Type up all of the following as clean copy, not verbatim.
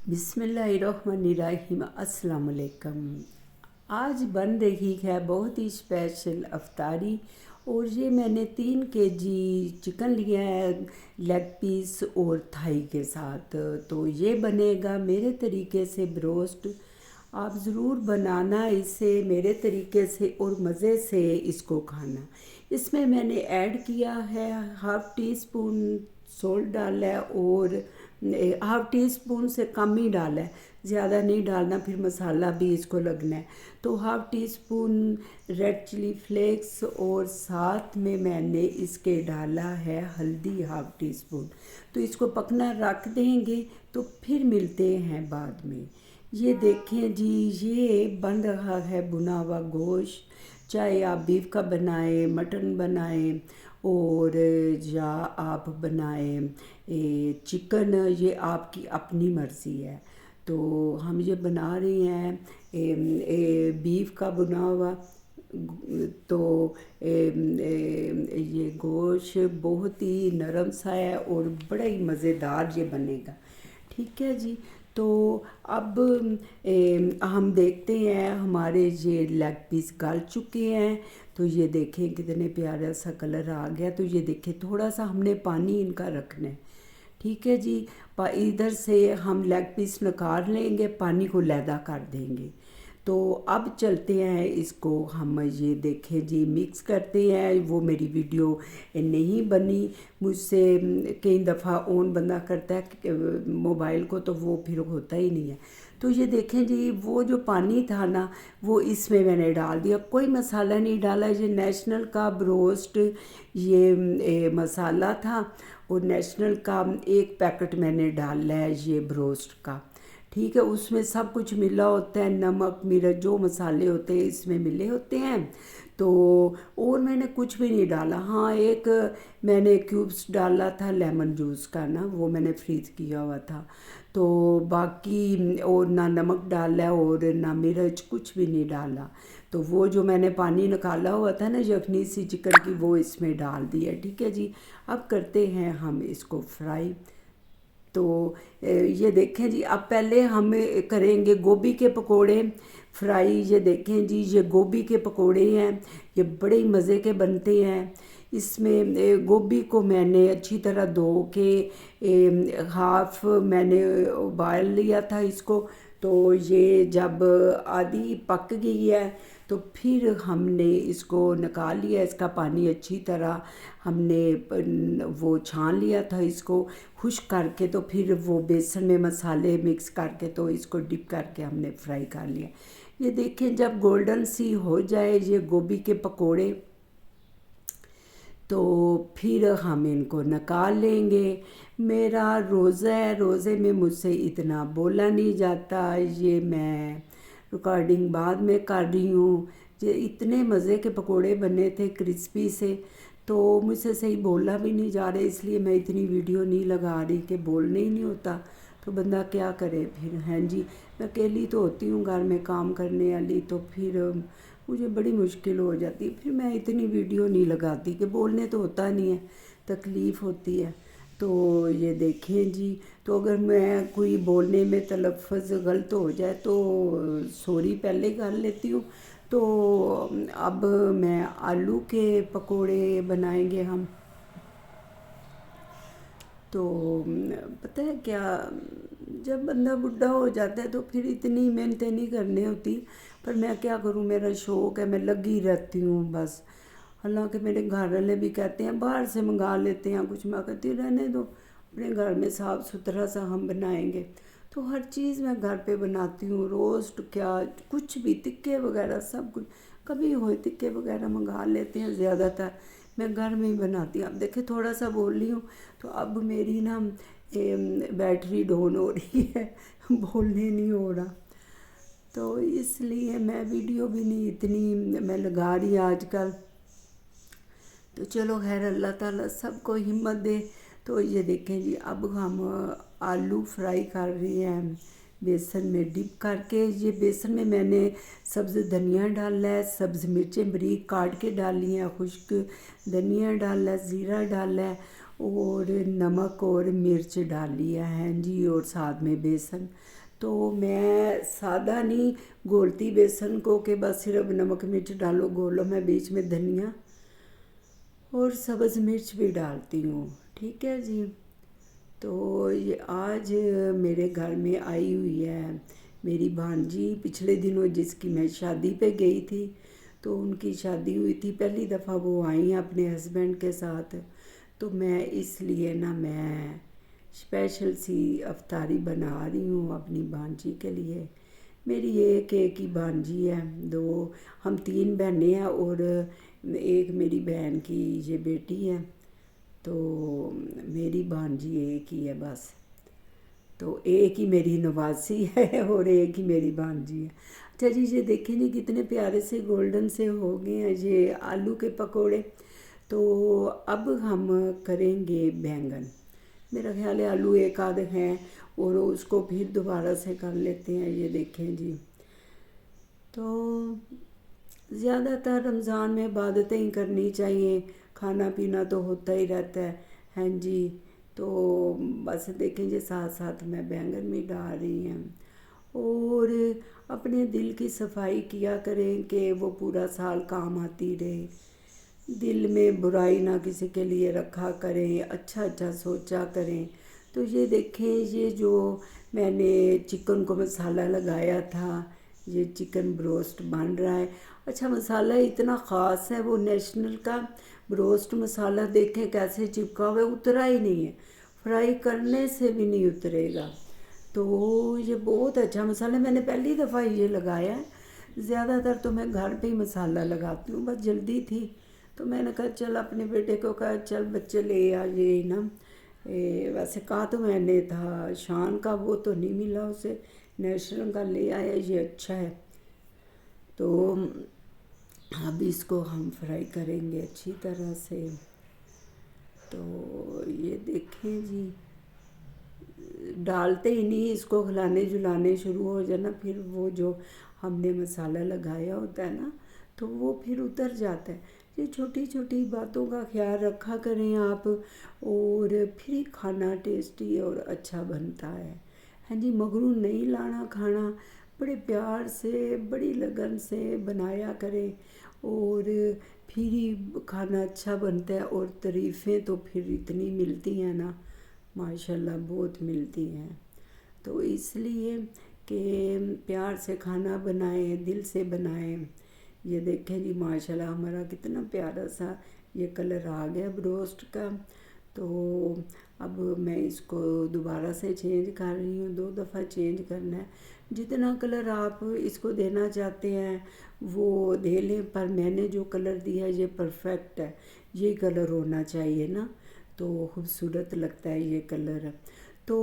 बिस्मिल्लाहिर्रहमानिर्रहीम। अस्सलाम वालेकुम। आज बन रही है बहुत ही स्पेशल अफ्तारी। और ये मैंने 3 kg चिकन लिया है, लेग पीस और थाई के साथ। तो ये बनेगा मेरे तरीके से ब्रोस्ट। आप ज़रूर बनाना इसे मेरे तरीके से और मज़े से इसको खाना। इसमें मैंने ऐड किया है हाफ़ टी स्पून सोल्ट डाला है और हाफ़ टी स्पून से कम ही डाला है, ज़्यादा नहीं डालना, फिर मसाला भी इसको लगना है। तो half teaspoon red chilli flakes और साथ में मैंने इसके डाला है हल्दी हाफ़ टी स्पून। तो इसको पकना रख देंगे तो फिर मिलते हैं बाद में। ये देखें जी, ये बन रहा है भुना हुआ गोश्त। चाहे आप बीफ का बनाएं, मटन बनाएं और या आप बनाएं चिकन, ये आपकी अपनी मर्ज़ी है। तो हम ये बना रहे हैं बीफ का भुना हुआ। तो ये गोश्त बहुत ही नरम सा है और बड़ा ही मज़ेदार ये बनेगा। ठीक है जी। तो अब हम देखते हैं हमारे ये लेग पीस गल चुके हैं। तो ये देखें कितने प्यारा सा कलर आ गया। तो ये देखें थोड़ा सा हमने पानी इनका रखना है। ठीक है जी। इधर से हम लेग पीस निकाल लेंगे, पानी को लैदा कर देंगे। तो अब चलते हैं इसको हम ये देखें जी मिक्स करते हैं। वो मेरी वीडियो नहीं बनी मुझसे, कई दफ़ा ऑन बंदा करता है मोबाइल को तो वो फिर होता ही नहीं है। तो ये देखें जी, वो जो पानी था ना वो इसमें मैंने डाल दिया, कोई मसाला नहीं डाला। ये नेशनल का ब्रोस्ट ये मसाला था और नेशनल का एक पैकेट मैंने डाला है ये ब्रोस्ट का। ठीक है, उसमें सब कुछ मिला होता है, नमक मिर्च जो मसाले होते हैं इसमें मिले होते हैं। तो और मैंने कुछ भी नहीं डाला। हाँ, एक मैंने क्यूब्स डाला था लेमन जूस का ना, वो मैंने फ्रीज किया हुआ था। तो बाकी और ना नमक डाला और ना मिर्च, कुछ भी नहीं डाला। तो वो जो मैंने पानी निकाला हुआ था ना यखनी सी चिकन की, वो इसमें डाल दिया। ठीक है जी। अब करते हैं हम इसको फ्राई। तो ये देखें जी, अब पहले हम करेंगे गोभी के पकोड़े फ्राई। ये देखें जी, ये गोभी के पकोड़े हैं, ये बड़े ही मज़े के बनते हैं। इसमें गोभी को मैंने अच्छी तरह धो के हाफ मैंने उबाल लिया था इसको। तो ये जब आधी पक गई है तो फिर हमने इसको निकाल लिया, इसका पानी अच्छी तरह हमने वो छान लिया था इसको खुश्क करके। तो फिर वो बेसन में मसाले मिक्स करके तो इसको डिप करके हमने फ्राई कर लिया। ये देखें जब गोल्डन सी हो जाए ये गोभी के पकोड़े तो फिर हम इनको निकाल लेंगे। मेरा रोज़ा है, रोज़े में मुझसे इतना बोला नहीं जाता, ये मैं रिकॉर्डिंग बाद में कर रही हूँ। ये इतने मज़े के पकोड़े बने थे क्रिस्पी से, तो मुझसे सही बोला भी नहीं जा रहा, इसलिए मैं इतनी वीडियो नहीं लगा रही कि बोलने ही नहीं होता। तो बंदा क्या करे फिर। हैं जी, मैं अकेली तो होती हूँ घर में काम करने वाली, तो फिर मुझे बड़ी मुश्किल हो जाती। फिर मैं इतनी वीडियो नहीं लगाती कि बोलने तो होता नहीं है, तकलीफ़ होती है। तो ये देखें जी, तो अगर मैं कोई बोलने में तलफ़्फ़ुज़ गलत हो जाए तो सॉरी पहले कर लेती हूँ। तो अब मैं आलू के पकोड़े बनाएंगे हम। तो पता है क्या, जब बंदा बुढ़ा हो जाता है तो फिर इतनी मेहनतें नहीं करनी होती। पर मैं क्या करूँ, मेरा शौक़ है, मैं लगी रहती हूँ बस। हालांकि मेरे घर वाले भी कहते हैं बाहर से मंगा लेते हैं कुछ, मैं कहती हूँ रहने दो, अपने घर में साफ़ सुथरा सा हम बनाएंगे। तो हर चीज़ मैं घर पे बनाती हूँ, रोस्ट क्या कुछ भी, टिक्के वगैरह सब कुछ। कभी हो टिक्के वगैरह मंगा लेते हैं, ज़्यादातर मैं घर में ही बनाती हूँ। अब देखिए थोड़ा सा बोल रही हूँ तो अब मेरी ना बैटरी डाउन हो रही है, बोलने नहीं हो रहा। तो इसलिए मैं वीडियो भी नहीं इतनी मैं लगा रही आजकल। तो चलो खैर, अल्लाह ताला सबको हिम्मत दे। तो ये देखें जी, अब हम आलू फ्राई कर रहे हैं बेसन में डिप करके। ये बेसन में मैंने सब्ज़ धनिया डाला है, सब्ज़ मिर्चें बारीक काट के डाली हैं, खुश्क धनिया डाला है, ज़ीरा डाला है اور نمک اور مرچ ڈال لیا ہے جی، اور ساتھ میں بیسن۔ تو میں سادہ نہیں گھولتی بیسن کو کہ بس صرف نمک مرچ ڈالو گھولو، میں بیچ میں دھنیا اور سبز مرچ بھی ڈالتی ہوں، ٹھیک ہے جی۔ تو یہ آج میرے گھر میں آئی ہوئی ہے میری بھانجی، پچھلے دنوں جس کی میں شادی پہ گئی تھی، تو ان کی شادی ہوئی تھی، پہلی دفعہ وہ آئیں اپنے ہسبینڈ کے ساتھ، تو میں اس لیے میں اسپیشل سی افطاری بنا رہی ہوں اپنی بھانجی کے لیے۔ میری ایک ہی بھانجی ہے، ہم 3 بہنیں ہیں اور ایک میری بہن کی یہ بیٹی ہے، تو میری بھانجی ایک ہی ہے بس، تو ایک ہی میری نواسی ہے اور ایک ہی میری بھانجی ہے۔ اچھا جی، یہ دیکھیں جی کتنے پیارے سے گولڈن سے ہو گئے ہیں یہ آلو کے پکوڑے۔ تو اب ہم کریں گے بینگن، میرا خیال ہے آلو ایک آدھ ہیں اور اس کو پھر دوبارہ سے کر لیتے ہیں، یہ دیکھیں جی۔ تو زیادہ تر رمضان میں عبادتیں ہی کرنی چاہیے، کھانا پینا تو ہوتا ہی رہتا ہے، ہاں جی۔ تو بس دیکھیں جی ساتھ ساتھ میں بینگن بھی ڈال رہی ہوں، اور اپنے دل کی صفائی کیا کریں کہ وہ پورا سال کام آتی رہے، دل میں برائی نہ کسی کے لیے رکھا کریں، اچھا اچھا سوچا کریں۔ تو یہ دیکھیں یہ جو میں نے چکن کو مسالہ لگایا تھا، یہ چکن بروسٹ بن رہا ہے۔ اچھا مسالہ اتنا خاص ہے، وہ نیشنل کا بروسٹ مسالہ دیکھیں کیسے چپکا ہوا ہے، اترا ہی نہیں ہے، فرائی کرنے سے بھی نہیں اترے گا۔ تو یہ بہت اچھا مسالہ ہے، میں نے پہلی دفعہ یہ لگایا ہے، زیادہ تر تو میں گھر پہ ہی مسالہ لگاتی ہوں، بس جلدی تھی تو میں نے کہا چل اپنے بیٹے کو کہا چل بچے لے آ یہ نا، ویسے کہا تو میں نے تھا شان کا، وہ تو نہیں ملا اسے، نیشنل کا لے آیا، یہ اچھا ہے۔ تو اب اس کو ہم فرائی کریں گے اچھی طرح سے۔ تو یہ دیکھیں جی ڈالتے ہی نہیں، اس کو کھلانے جلانے شروع ہو جانا، پھر وہ جو ہم نے مسالہ لگایا ہوتا ہے نا تو وہ پھر اتر جاتا ہے۔ یہ چھوٹی چھوٹی باتوں کا خیال رکھا کریں آپ، اور پھر ہی کھانا ٹیسٹی اور اچھا بنتا ہے، ہاں جی۔ مغرو نہیں لانا کھانا، بڑے پیار سے بڑی لگن سے بنایا کریں، اور پھر ہی کھانا اچھا بنتا ہے، اور تعریفیں تو پھر اتنی ملتی ہیں نا، ماشاءاللہ بہت ملتی ہیں۔ تو اس لیے کہ پیار سے کھانا بنائیں، دل سے بنائیں۔ یہ دیکھیں جی ماشاءاللہ ہمارا کتنا پیارا سا یہ کلر آ گیا بروسٹ کا۔ تو اب میں اس کو دوبارہ سے چینج کر رہی ہوں، 2 دفعہ چینج کرنا ہے، جتنا کلر آپ اس کو دینا چاہتے ہیں وہ دے لیں، پر میں نے جو کلر دیا ہے یہ پرفیکٹ ہے، یہ کلر ہونا چاہیے نا، تو خوبصورت لگتا ہے یہ کلر۔ تو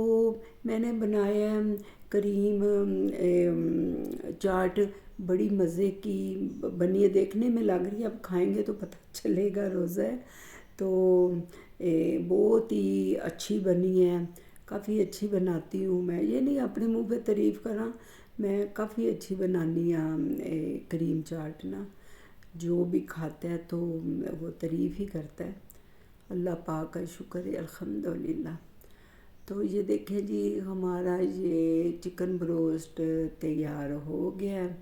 میں نے بنایا ہے کریم چاٹ، بڑی مزے کی بنی ہے، دیکھنے میں لگ رہی ہے، اب کھائیں گے تو پتہ چلے گا، روزہ ہے تو بہت ہی اچھی بنی ہے، کافی اچھی بناتی ہوں میں، یہ نہیں اپنے منہ پہ تعریف کراں، میں کافی اچھی بنانی ہوں کریم چاٹ نا، جو بھی کھاتا ہے تو وہ تعریف ہی کرتا ہے، اللہ پاک کا شکر ہے الحمدللہ۔ تو یہ دیکھیں جی ہمارا یہ چکن بروسٹ تیار ہو گیا ہے،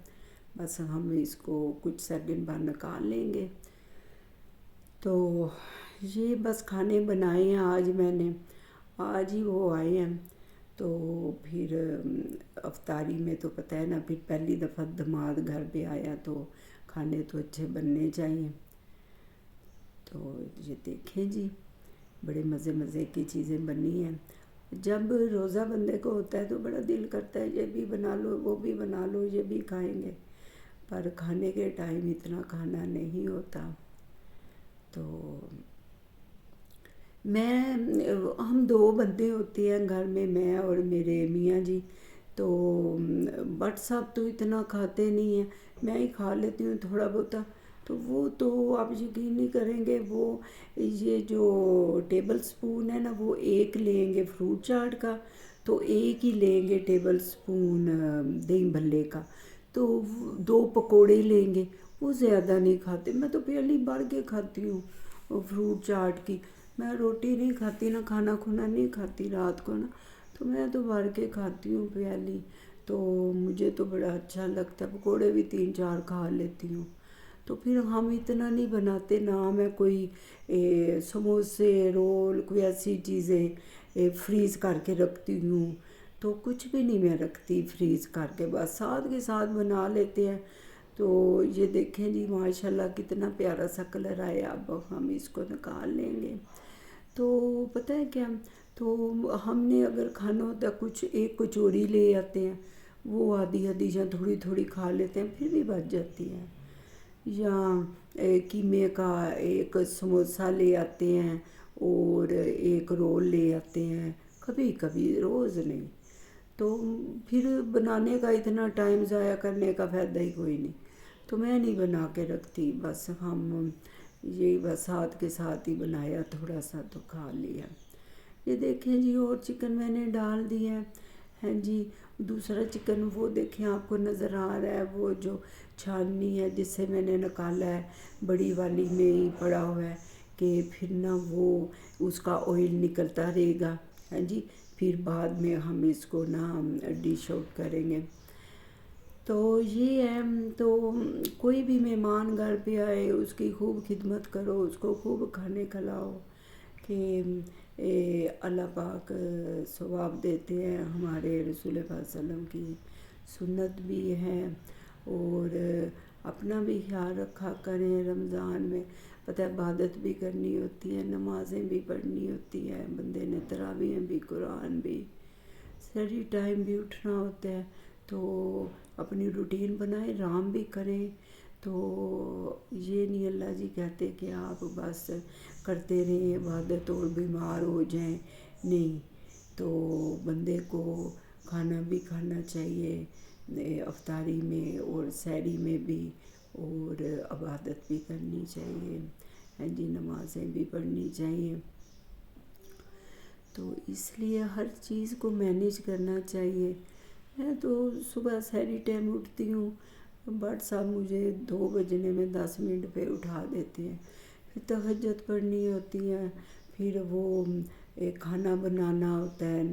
بس ہم اس کو کچھ سیکنڈ بعد نکال لیں گے۔ تو یہ بس کھانے بنائے ہیں آج میں نے، آج ہی وہ آئے ہیں، تو پھر افطاری میں تو پتہ ہے نا، پھر پہلی دفعہ داماد گھر پہ آیا تو کھانے تو اچھے بننے چاہیے۔ تو یہ دیکھیں جی بڑے مزے مزے کی چیزیں بنی ہیں، جب روزہ بندے کو ہوتا ہے تو بڑا دل کرتا ہے یہ بھی بنا لو وہ بھی بنا لو یہ بھی کھائیں گے، پر کھانے کے ٹائم اتنا کھانا نہیں ہوتا۔ تو ہم 2 بندے ہوتے ہیں گھر میں اور میرے میاں جی، تو بٹ صاحب تو اتنا کھاتے نہیں ہیں، میں ہی کھا لیتی ہوں تھوڑا بہت، تو وہ تو آپ یقین نہیں کریں گے، وہ یہ جو ٹیبل سپون ہے نا وہ ایک لیں گے فروٹ چاٹ کا، تو ایک ہی لیں گے ٹیبل سپون دہی بھلے کا، تو 2 پکوڑے لیں گے، وہ زیادہ نہیں کھاتے، میں تو پہلی بار کے کھاتی ہوں فروٹ چاٹ کی، मैं रोटी नहीं खाती ना खाना खुना नहीं खाती रात को ना, तो मैं तो भर के खाती हूँ प्याली। तो मुझे तो बड़ा अच्छा लगता है, पकौड़े भी 3-4 खा लेती हूँ। तो फिर हम इतना नहीं बनाते ना, मैं कोई समोसे रोल कोई ऐसी चीज़ें फ्रीज़ करके रखती हूँ। तो कुछ भी नहीं मैं रखती फ्रीज़ करके, बस साथ के साथ बना लेते हैं। तो ये देखें जी माशाल्लाह कितना प्यारा सा कलर आया। अब हम इसको निकाल लेंगे। तो पता है क्या, तो हमने अगर खाना होता कुछ एक कचौरी ले आते हैं, वो आधी आधी या थोड़ी थोड़ी खा लेते हैं, फिर भी बच जाती है। या कीमे का एक समोसा ले आते हैं और एक रोल ले आते हैं, कभी कभी, रोज़ नहीं। तो फिर बनाने का इतना टाइम ज़ाया करने का फ़ायदा ही कोई नहीं। तो मैं नहीं बना के रखती, बस हम ये बस साथ के साथ ही बनाया, थोड़ा सा तो खा लिया। ये देखें जी और चिकन मैंने डाल दिया है जी। दूसरा चिकन वो देखें आपको नज़र आ रहा है, वो जो छाननी है जिससे मैंने निकाला है, बड़ी वाली में ही पड़ा हुआ है कि फिर ना वो उसका ऑयल निकलता रहेगा, है जी। फिर बाद में हम इसको ना डिश आउट करेंगे। तो ये है, तो कोई भी मेहमान घर पे आए उसकी खूब खिदमत करो, उसको खूब खाने खिलाओ कि अल्लाह पाक सवाब देते हैं। हमारे रसूल पाक सल्लम की सुन्नत भी है। और अपना भी ख्याल रखा करें। रमज़ान में पता है इबादत भी करनी होती है, नमाज़ें भी पढ़नी होती है, बंदे ने तरावीह भी, कुरान भी, सही टाइम भी उठना होता है। तो अपनी रूटीन बनाए, आराम भी करें। तो ये नहीं अल्लाह जी कहते कि आप बस करते रहें इबादत और बीमार हो जाएं, नहीं। तो बंदे को खाना भी खाना चाहिए अफ्तारी में और सहरी में भी, और इबादत भी करनी चाहिए, हाँ जी, नमाज़ें भी पढ़नी चाहिए। तो इसलिए हर चीज़ को मैनेज करना चाहिए। मैं तो सुबह सहरी टाइम उठती हूँ, बट साहब मुझे 2 बजने में 10 मिनट पे उठा देते हैं। फिर तहज्जुद पढ़नी होती है, फिर वो खाना बनाना होता है,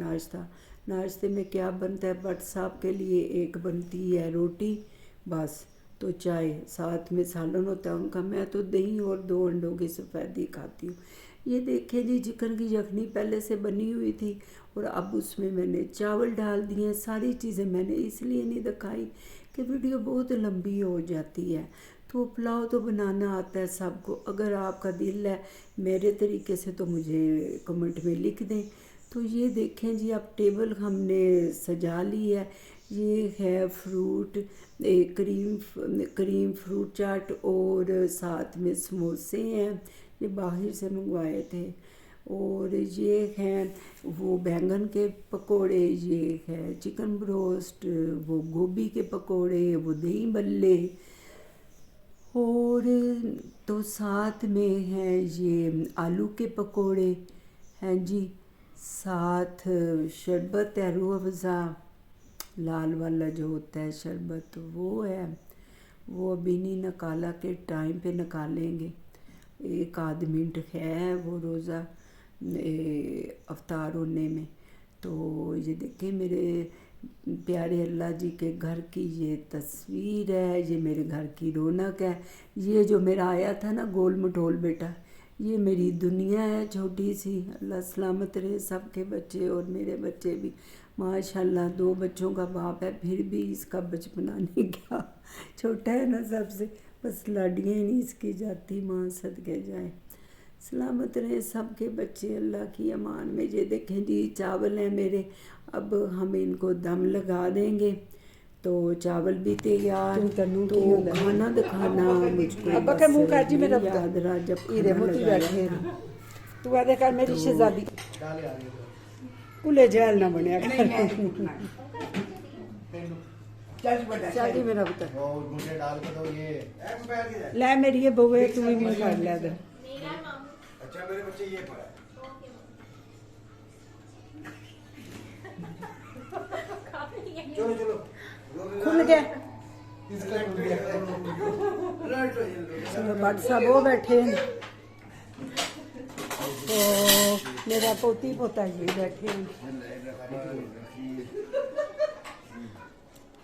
नाश्ते में क्या बनता है, बट साहब के लिए एक बनती है रोटी बस, तो चाय, साथ में सालन होता है उनका। मैं तो दही और 2 अंडों की सफ़ेदी खाती हूँ। ये देखें जी चिकन की यखनी पहले से बनी हुई थी और अब उसमें मैंने चावल डाल दिए हैं। सारी चीज़ें मैंने इसलिए नहीं दिखाई कि वीडियो बहुत लंबी हो जाती है। तो पुलाव तो बनाना आता है सबको, अगर आपका दिल है मेरे तरीके से तो मुझे कमेंट में लिख दें। तो ये देखें जी अब टेबल हमने सजा ली है। ये है फ्रूट, क्रीम फ्रूट चाट और साथ में समोसे हैं, ये बाहर से मंगवाए थे। और ये हैं वो बैंगन के पकोड़े, ये है चिकन ब्रोस्ट, वो गोभी के पकोड़े, वो दही बल्ले, और तो साथ में है ये आलू के पकोड़े हैं जी। साथ शरबत है, रूह अफ़ज़ा लाल वाला जो होता है शरबत, वो है। वो अभी नहीं निकाला के टाइम पे निकालेंगे, 1 आध मिनट है वो रोज़ा अफ्तार होने में। तो ये देखें मेरे प्यारे अल्लाह जी के घर की ये तस्वीर है, ये मेरे घर की रौनक है। ये जो मेरा आया था ना गोल मटोल बेटा, ये मेरी दुनिया है छोटी सी। अल्लाह सलामत रहे सबके बच्चे और मेरे बच्चे भी। माशाल्लाह 2 बच्चों का बाप है, फिर भी इसका बचपना नहीं गया। छोटा है ना सबसे, बस लाडियाँ ही नहीं इसकी जाती, माँ सदके जाए। सलामत रहे सबके बच्चे अल्लाह की अमान में। ये देखें जी चावल हैं मेरे, अब हम इनको दम लगा देंगे। तो चावल भी तैयार, तो खाना दिखाना मुझको बस नहीं याद रहा जब खाना लगाया। तू आदे कर मेरी शहजादी कुले जैल ना बनया चाची मेरा पुत्र मुझे डाल के दो ये ले मेरी ये बउए तू भी कर ले दे। अच्छा मेरे बच्चे ये पड़ा चलो चलो खुल गया बट सब वो बैठे हैं। तो मेरा पोती पोता ये बैठे हैं।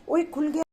ओए खुल गया।